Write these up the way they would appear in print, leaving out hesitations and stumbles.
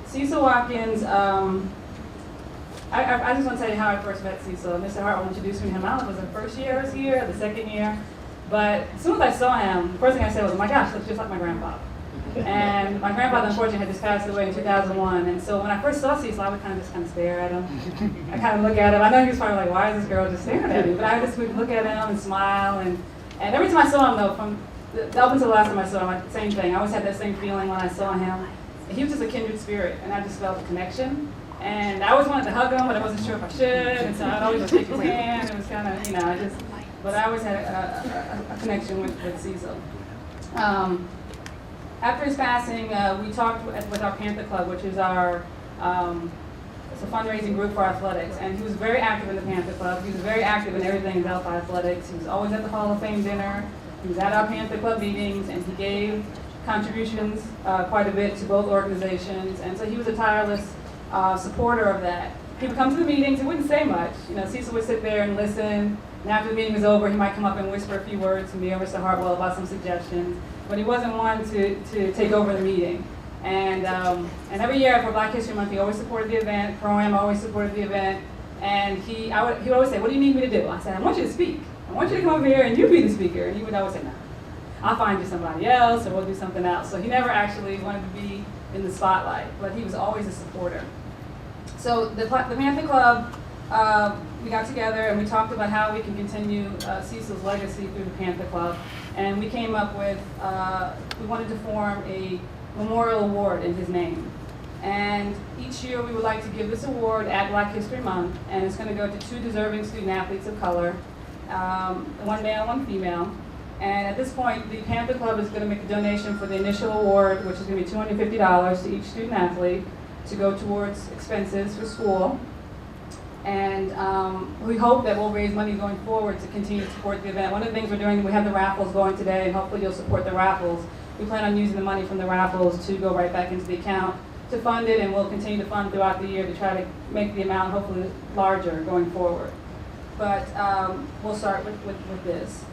Cecil Watkins, I just want to tell you how I first met Cecil. Mr. Hartwell introduced me to him. I don't know if it was the first year I was here, or the second year. But as soon as I saw him, the first thing I said was, oh my gosh, looks just like my grandfather. And my grandfather, unfortunately, had just passed away in 2001. And so when I first saw Cecil, I would kind of stare at him. I kind of look at him. I know he was probably like, why is this girl just staring at me? But I just would look at him and smile. And every time I saw him, though, up until the last time I saw him, same thing. I always had that same feeling when I saw him. He was just a kindred spirit, and I just felt a connection. And I always wanted to hug him, but I wasn't sure if I should. And so I'd always just shake his hand. It was kind of, but I always had a connection with Cecil. After his passing, we talked with our Panther Club, which is it's a fundraising group for athletics. And he was very active in the Panther Club. He was very active in everything Delphi athletics. He was always at the Hall of Fame dinner. He was at our Panther Club meetings, and he gave contributions quite a bit to both organizations. And so he was a tireless supporter of that. He would come to the meetings. He wouldn't say much. Cecil would sit there and listen. And after the meeting was over, he might come up and whisper a few words to me or Mr. Hartwell about some suggestions. But he wasn't one to take over the meeting. And every year for Black History Month, he always supported the event. Pro-Am always supported the event. And he would always say, what do you need me to do? I said, I want you to speak. I want you to come over here and you be the speaker. And he would always say, no, I'll find you somebody else or we'll do something else. So he never actually wanted to be in the spotlight, but he was always a supporter. So the Panther Club, we got together and we talked about how we can continue Cecil's legacy through the Panther Club. And we came up with, we wanted to form a memorial award in his name. And each year we would like to give this award at Black History Month, and it's going to go to 2 deserving student athletes of color, one male, one female. And at this point, the Panther Club is going to make a donation for the initial award, which is going to be $250 to each student athlete to go towards expenses for school. And we hope that we'll raise money going forward to continue to support the event. One of the things we're doing, we have the raffles going today, and hopefully you'll support the raffles. We plan on using the money from the raffles to go right back into the account to fund it, and we'll continue to fund throughout the year to try to make the amount hopefully larger going forward. But we'll start with this.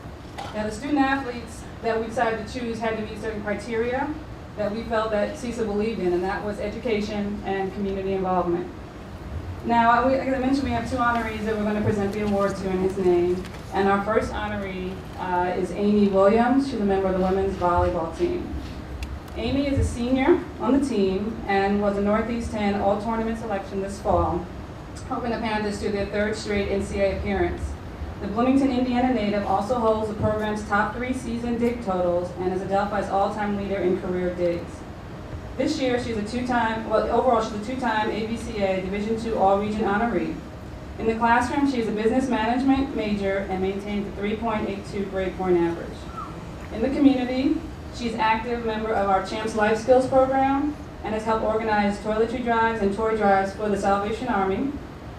Now, the student athletes that we decided to choose had to meet certain criteria that we felt that Cecil believed in, and that was education and community involvement. Now, as I mentioned, we have 2 honorees that we're going to present the award to in his name. And our first honoree is Amy Williams. She's a member of the women's volleyball team. Amy is a senior on the team and was a Northeast 10 all-tournament selection this fall, helping the Panthers to their 3rd straight NCAA appearance. The Bloomington, Indiana native also holds the program's top 3 season dig totals and is a Delphi's all-time leader in career digs. This year, she's a 2-time, overall she's a 2-time ABCA Division II All-Region honoree. In the classroom, she is a business management major and maintains a 3.82 grade point average. In the community, she's an active member of our Champs Life Skills program and has helped organize toiletry drives and toy drives for the Salvation Army.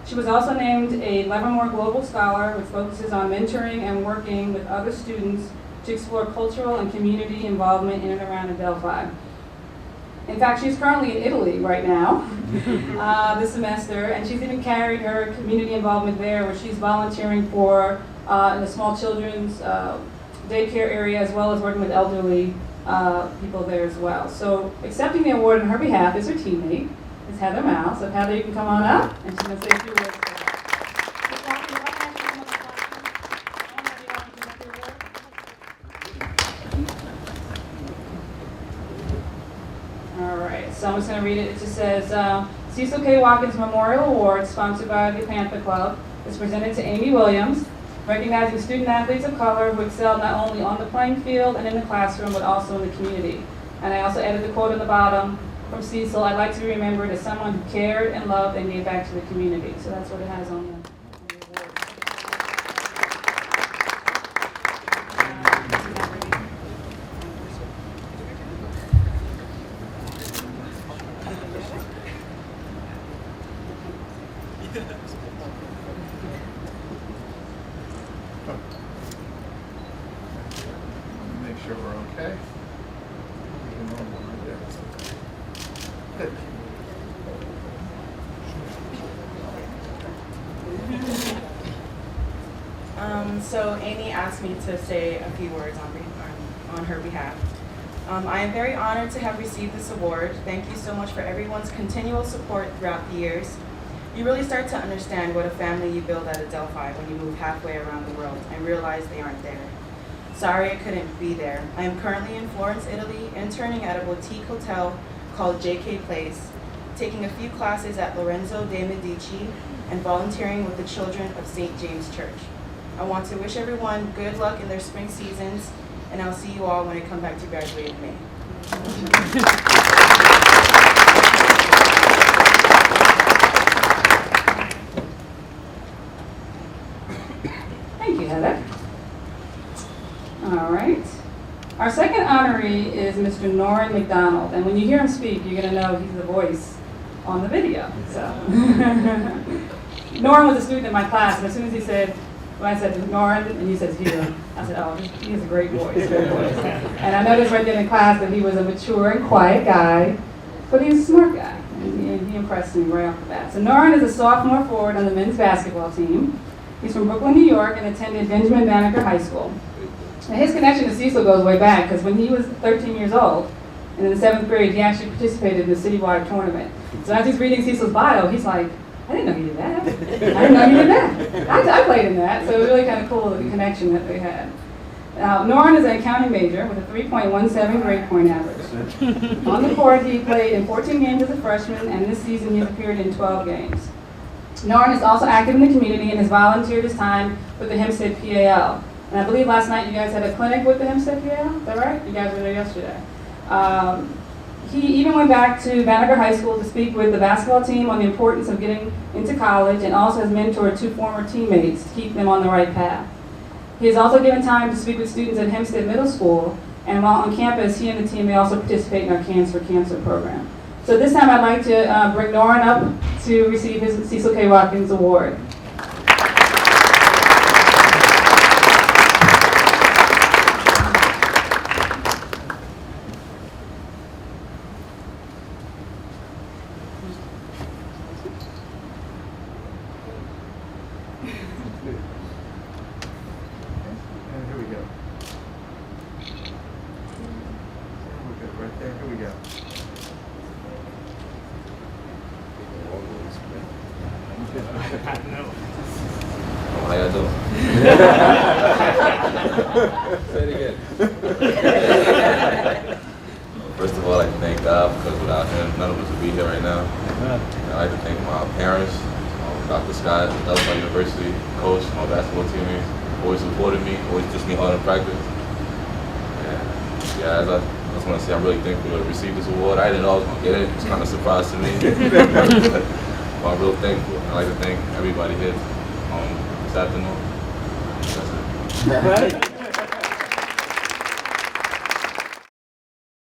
She was also named a Livermore Global Scholar, which focuses on mentoring and working with other students to explore cultural and community involvement in and around Delphi. In fact, she's currently in Italy right now, this semester, and she's even carried her community involvement there, where she's volunteering for in the small children's daycare area, as well as working with elderly people there as well. So accepting the award on her behalf is her teammate, is Heather Mouse. So Heather, you can come on up, and she's going to say a few words. So I'm just going to read it. It just says, Cecil K. Watkins Memorial Award, sponsored by the Panther Club, is presented to Amy Williams, recognizing student athletes of color who excel not only on the playing field and in the classroom, but also in the community. And I also added the quote on the bottom from Cecil, I'd like to be remembered as someone who cared and loved and gave back to the community. So that's what it has on the award. Make sure we're okay. So Amy asked me to say a few words on her behalf. I am very honored to have received this award. Thank you so much for everyone's continual support throughout the years. You really start to understand what a family you build at Adelphi when you move halfway around the world and realize they aren't there. Sorry I couldn't be there. I am currently in Florence, Italy, interning at a boutique hotel called JK Place, taking a few classes at Lorenzo de' Medici, and volunteering with the children of St. James Church. I want to wish everyone good luck in their spring seasons, and I'll see you all when I come back to graduate in May. Thank you, Heather. All right. Our second honoree is Mr. Norrin McDonald, and when you hear him speak, you're going to know he's the voice on the video. So, Norrin was a student in my class, and as soon as he said, when I said Norrin, and he says here, I said, oh, he has a great voice, great voice. And I noticed right there in class that he was a mature and quiet guy, but he was a smart guy, and he impressed me right off the bat. So Norrin is a sophomore forward on the men's basketball team. He's from Brooklyn, New York, and attended Benjamin Banneker High School. Now, his connection to Cecil goes way back, because when he was 13 years old, and in the 7th grade, he actually participated in the citywide tournament. So as he's reading Cecil's bio, he's like, I didn't know he did that. I didn't know he did that. I played in that, so it was really kind of cool, the connection that they had. Norrin is an accounting major with a 3.17 grade point average. On the court, he played in 14 games as a freshman, and this season he has appeared in 12 games. Norrin is also active in the community and has volunteered his time with the Hempstead PAL. And I believe last night you guys had a clinic with the Hempstead PAL, is that right? You guys were there yesterday. He even went back to Banneker High School to speak with the basketball team on the importance of getting into college, and also has mentored 2 former teammates to keep them on the right path. He has also given time to speak with students at Hempstead Middle School, and while on campus, he and the team may also participate in our Cans for Cancer program. So this time I'd like to bring Norrin up to receive his Cecil K. Watkins Award. And here we go. We're good right there. Here we go. How y'all doing? Say it again. First of all, I'd like to thank God, because without Him, none of us would be here right now. And I'd like to thank my parents, Dr. Scott, Adelphi University, coach, my basketball teammates, always supported me, always pushed me hard in practice. And yeah, as I just want to say, I'm really thankful to receive this award. I didn't know I was going to get it. It's kind of a surprise to me. But I'm real thankful. I'd like to thank everybody here this afternoon. That's it.